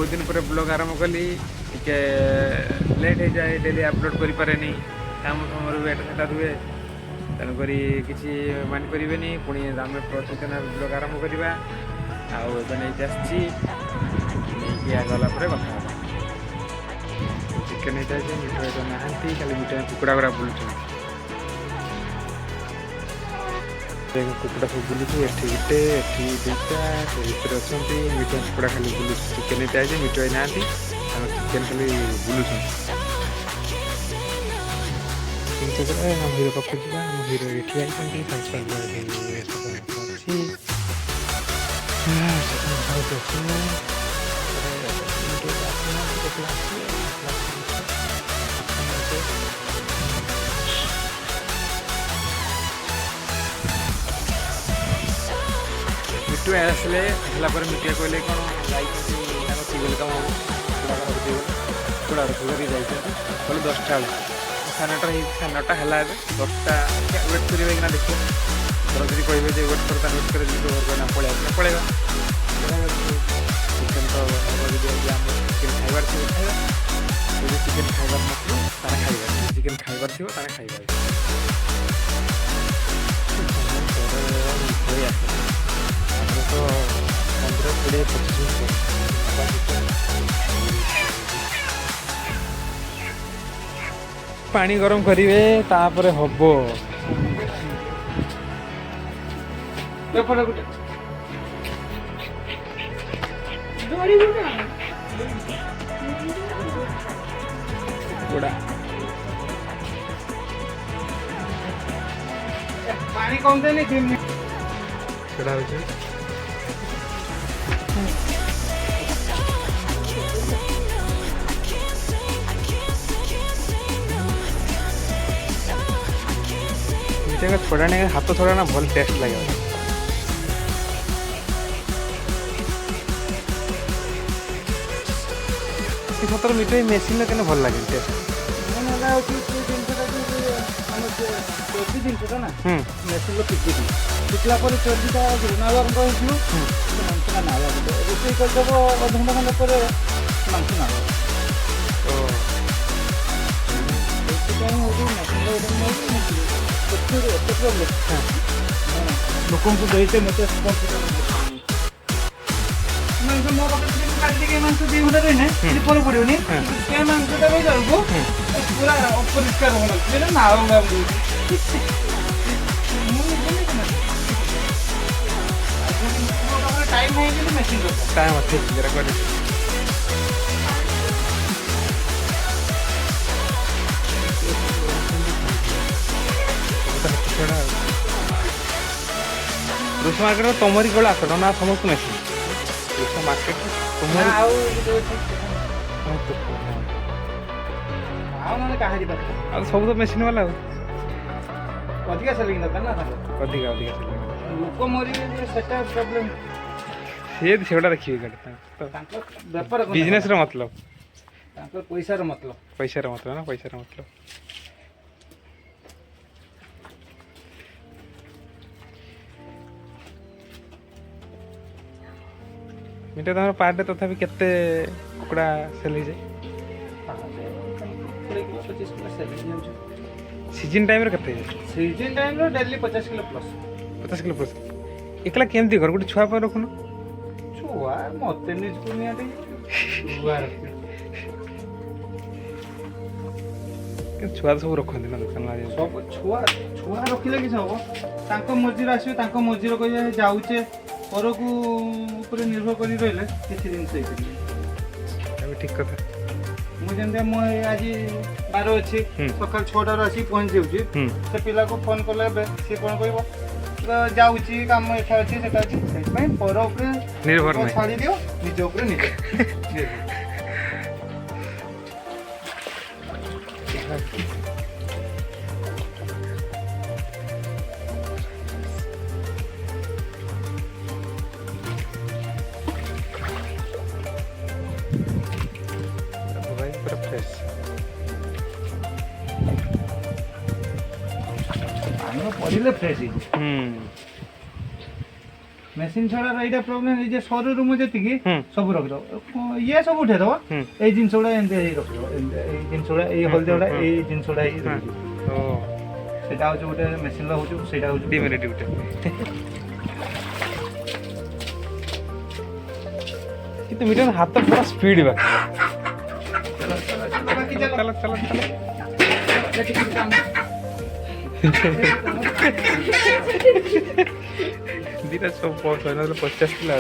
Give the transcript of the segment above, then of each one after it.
बहुत दिन पर ब्लॉग आरंभ कली टे लेट हो जाए डेली अपलोड करें काम फाम रुए एटा रुए तेणुक किसी मानि पारे पुणी आम प्रतिदिन ब्लॉग आरंभ करवा आईते आसी गला कथा चिकेन ये मिठा नहांती खाली मिठा कुकुड़ा गुड़ा बुलूँ कुकुड़ा सब बुलूँ एटी गोटे एटी दुईटा से भितर अच्छा मिठा कुकुड़ा खाली बुलूँ चिकेन ये मिठा ना चिकेन खाली बुलूँ हिरो पाखु जा हिरो ये मिठू आसले मिठिया कहले कौन सिगल कम कुड़ा रखी जाइए कहले 10टा बेले सानाटा है 10टा वेट करना देखो घर जी कहे वेट कर वेट कर घर पलैया पलैया चिकेन तो चिकेन खाइबार थी खाइबा चिकेन खाइबार नथो तारा खाइबा चिकेन खाइबार थी तारा खाइबा तो 15-20-25 पानी गरम करेंगे तापर हम पानी कम दे छोड़ाने हाथ छोड़ा भल टेस्ट लगे सतर मिठा मेसीन के भल लगे टेस्ट जिनसा ना मेसीन पिटला चर्बीटा घृणावरण मांस ना रोषे करदेव अधघंटा खंडे पर मांस ना लोक देते मत मांस मो पाखे मांस 2 घंटा रही पर पड़ोनी मांसटा रही जाऊ पूरा अपरिष्कार होना नाव टाइम नहीं मेसीन टाइम अच्छे रुष मार्केट तुमरी कल आस ना समस्त मेसीन रुष मार्केट सब तो मेसीन वाला अधिका सेलिंग दरकार ना अधिका अधिका लोक मरी सेटा प्रॉब्लम सेटा रखिए बेपार बिजनेस मतलब पैसा मतलब ना पैसा मतलब मिठा तुम पार्टे तथापि केते कुकुड़ा सेल हो जाए season time season time daily 50 kilo plus 50 kilo plus एकला केमती घर गोटे छुआ रखुन छुआ मत छुआ सब रखते ना दुकान सब छुआ छुआ रखिले कि सब मर्जी आसवे मर्जी कहे जाऊे पर को निर्भर कर रही किसी जिन ठीक कथा मुझे आज 12 अच्छी सकाल 6टार आसी पहुँच जाऊँगी से पिला को फोन कले सी कौन कह जाऊँगी कम इच्छा अच्छी से पर निर्भर छाड़ी दियो निज उपर निजे पड़े फ्रेश मेसीन छड़ा एटा प्रॉब्लम ए जे सर रूम जेतिकी सब रख दो ये सब उठे दो ए जिंस उडा एंदे रख दो ए जिंस उडा ए हल्दी उडा ए जिंस उडा ओ सेटा हो जो मेसीन ला हो सेटा हो डिमेरिटी उठे कितने मीटर हाथ पूरा स्पीड बा चलो चलो दीटा सब 50 किलो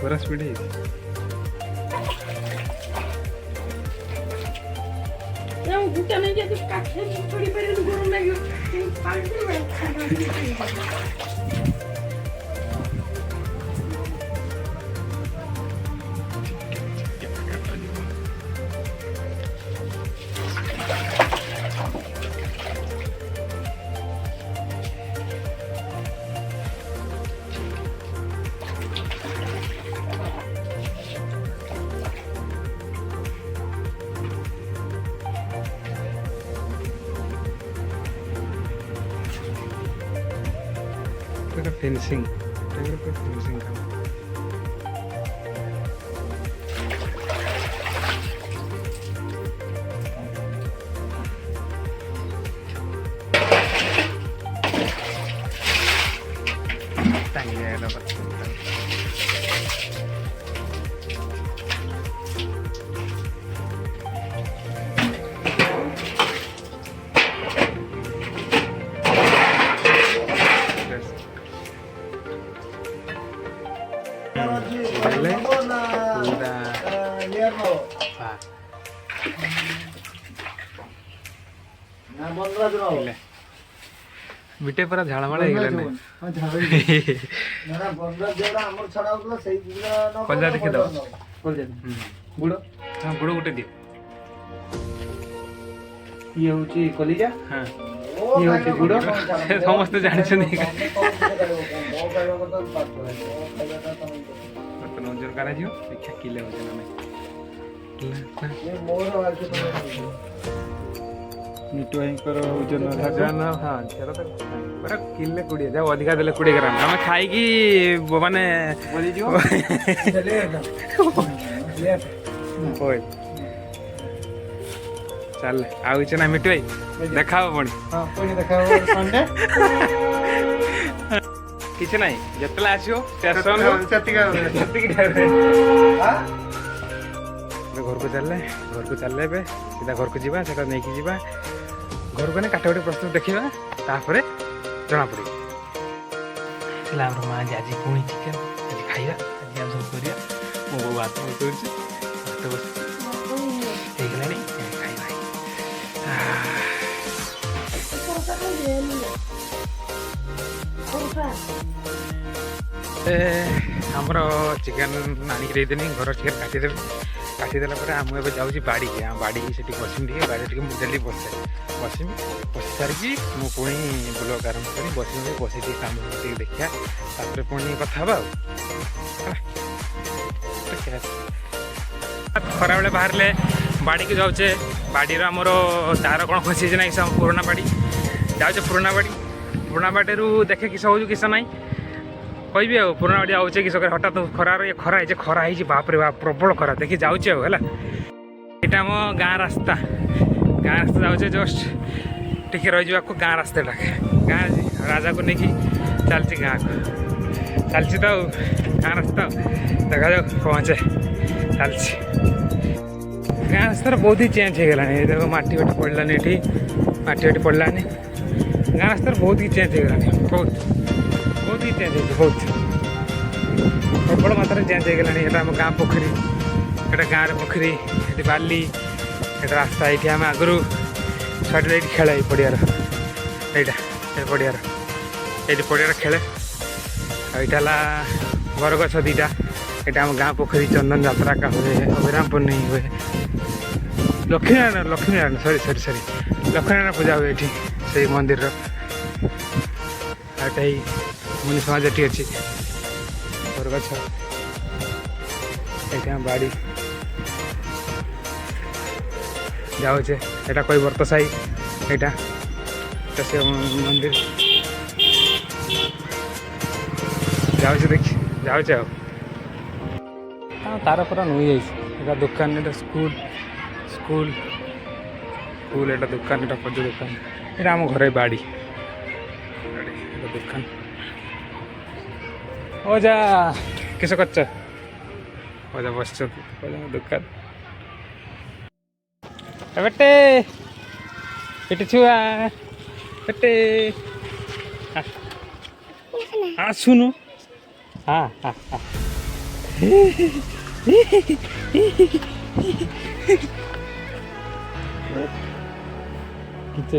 पूरा स्पीड है गुटा नहीं जाती काटे थोड़ी पर गरम लगे फिनिशिंग फिनिशिंग काम बिटे पूरा झाड़माड़ा हो गला कलजा देखि दो गुड़ हां गुड़ गुटे दि ये होची कलिजा हां ये होची गुड़ समस्त जानि छन नजर करा जियो देखा किले हो जना ये मोर मिटू भाईकर ओजन हाँ तेरा तो पूरा किले 20 जाओ अधिका देले 20 ग्राम हम खाई की माने चल आउ ना मिटू भाई देखाओ पुणी हाँ पुणी देखाओ संडे किछ नाही जतला आसियो स्टेशन घर को चलले बे सीधा घर को जीवा सेटा नहीं की जीवा घर को ने काटावटी प्रस्तुत देखिबा तापरे जना पड़ी सिला हमर मां जी आज पुणी चिकन आज खाइबा आज हम सब करिया मो बो बात में करछि तो बस ठीक लानी खाइ भाई हमर चिकन नानी के देनी घर चिकन काटिदेला पर आम ए जाऊँ बाड़ी बाड़ी से बसमी टे बाड़ी टे मुझे बस बसमी बस सारिकी मु पुणी ब्लॉग आरंभ करी बसमी बस काम देखा तापर पुणी कथा खरा बेले बाहर बाड़ी के जाऊे बाड़ी आमर तार कौन खसी ना कि पुराना बाड़ी जाऊे पुराना बाड़ी देखे किस हो किस ना कहि पुराना बाड़ी आउचे किस हठात खरार ये खरा है खरा है बाप रे बाप प्रबल खरा देखी जाऊे है यहाँ आम गाँ रास्ता जाऊे जस्ट टिके रही गाँ रास्ता गाँ राजा को लेकिन चलती गाँ को चलती तो गाँ रास्ता देखा जाओ पहुँचे चलती गाँ रास्ता बहुत ही चेंज हो गलानी देखो माटी वाटी पड़लानी ये माटी वाटी पड़लानी गाँ रास्ता बहुत ही चेंज हो गलानी बहुत ही चेंज हो बहुत प्रबल मात्रा चेंज हो गलानी ये आम गाँ पोखरी ये गाँव पोखरी ये बाली ये रास्ता ये आम आगु छुआटे खेल ये पड़ियार यहाँ पड़ियार ये पड़ियार खेले यहाँ बर गछ दीटा यहाँ आम गाँ पोखरी चंदन यात्रा का हुए अभिरामपुर नहीं हुए लक्ष्मीनारायण सरी लक्ष्मीनारायण पूजा हुए ये से मंदिर मुनि समाज ये अच्छी तो ଗଛ ଏଇଠି ଆମ ବାଡ଼ି ଯାଉଛେ ଏଇଟା କହିବର୍ତ୍ତ ସାହି ଏଇଟା ଶିବ ମନ୍ଦିର ଯାଉଛେ ଦେଖି ଯାଉଛେ ଆଉ ତାର ପୁରା ନୁଇ ଯାଇଛି ଏଇଟା ଦୋକାନ ଏଇଟା ସ୍କୁଲ ଏଇଟା ଦୋକାନ ଏଇଟା ପର୍ଯ୍ୟ ଦୋକାନ ଏଇଟା ଆମ ଘରେ ବାଡ଼ି ଏଇଟା ଦୋକାନ ଓ ଯା କିସ করছ ওজা বসছ দোকান বেটে এটি ছুয়া বেটে শুনু হ্যাঁ হ্যাঁ হ্যাঁ কিচ্ছে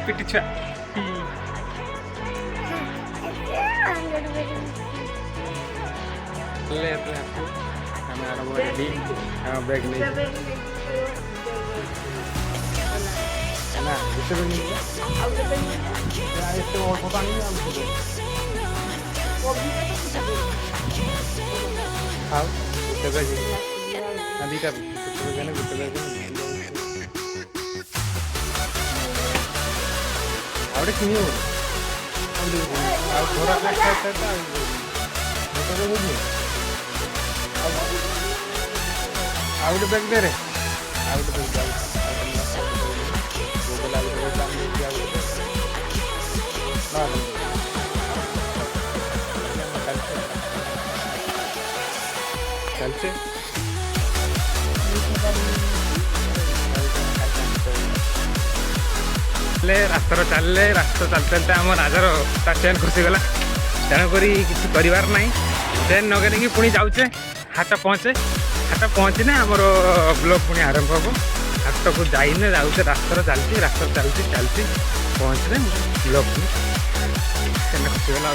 পিটি ছুয়া ले हमें आराम रेडी बैग नहीं ना इसे भी नहीं इससे और पता नहीं हम हाँ इसे बैग अभी का इसे बैग आवड़े क्यों हो अब थोड़ा लगता है आउट बैग दे रे आउट बैग चलते रास्तार चलले रास्ता चलते आम राजार चेन खसीगला तेणुक किसी करार ना चेन नगेन कि पुणी जाऊे हाट पहुँचने आमर ब्लॉग पुणी आरंभ हम हाट को जाइने जाऊे रास्तार चलती पहुँचने ब्लॉग पुणी चेन खसीगला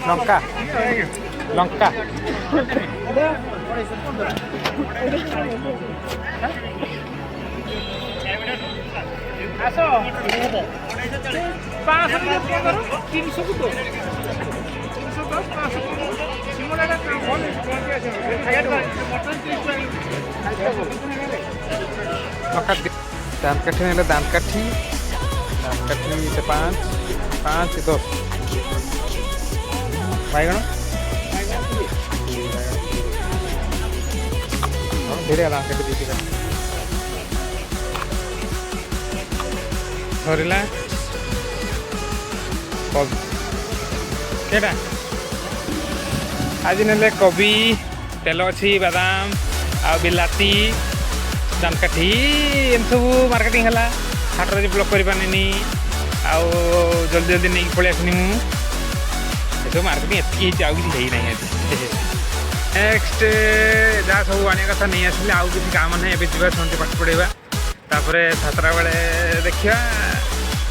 लंका लंका आस 300 दान काठी ना दान काठी से 5 10 बैगण धीरे दान काठी दीजिएगा धरला कवि केटा आज ने कवि तेल अच्छी बादाम आ बिलाती दानकाठी एम सब मार्केटिंग है हाटर ब्लॉक कर पानी आउ जल्दी जल्दी नहीं पलि आसनी मुझे मार्केटिंग एति आउ कि ना नेक्स्ट जहाँ सब आने कथा नहीं आसिले आउ किसी काम ना ए शांति पाठ पढ़ेगा तापर 7टा बेले देखा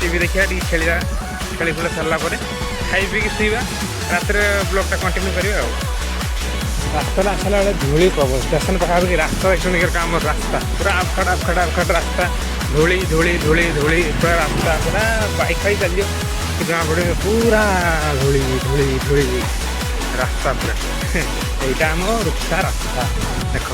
टीवी देखा टी खेला खेली खुला सरला खाई पी शुवा रात ब्लॉगटा कंटिन्यू करा रास्ता आसला बेले धूली प्रबल स्टेशन पाखापाखि रास्ता देखते काम रास्ता पूरा आफखट रास्ता धूली धूली धूली धूली पूरा रास्ता पूरा बाइक फाइक चलिए जना पड़े पूरा धूली धूली धूली रास्ता पूरा यहाँ आम रुखसा रास्ता देख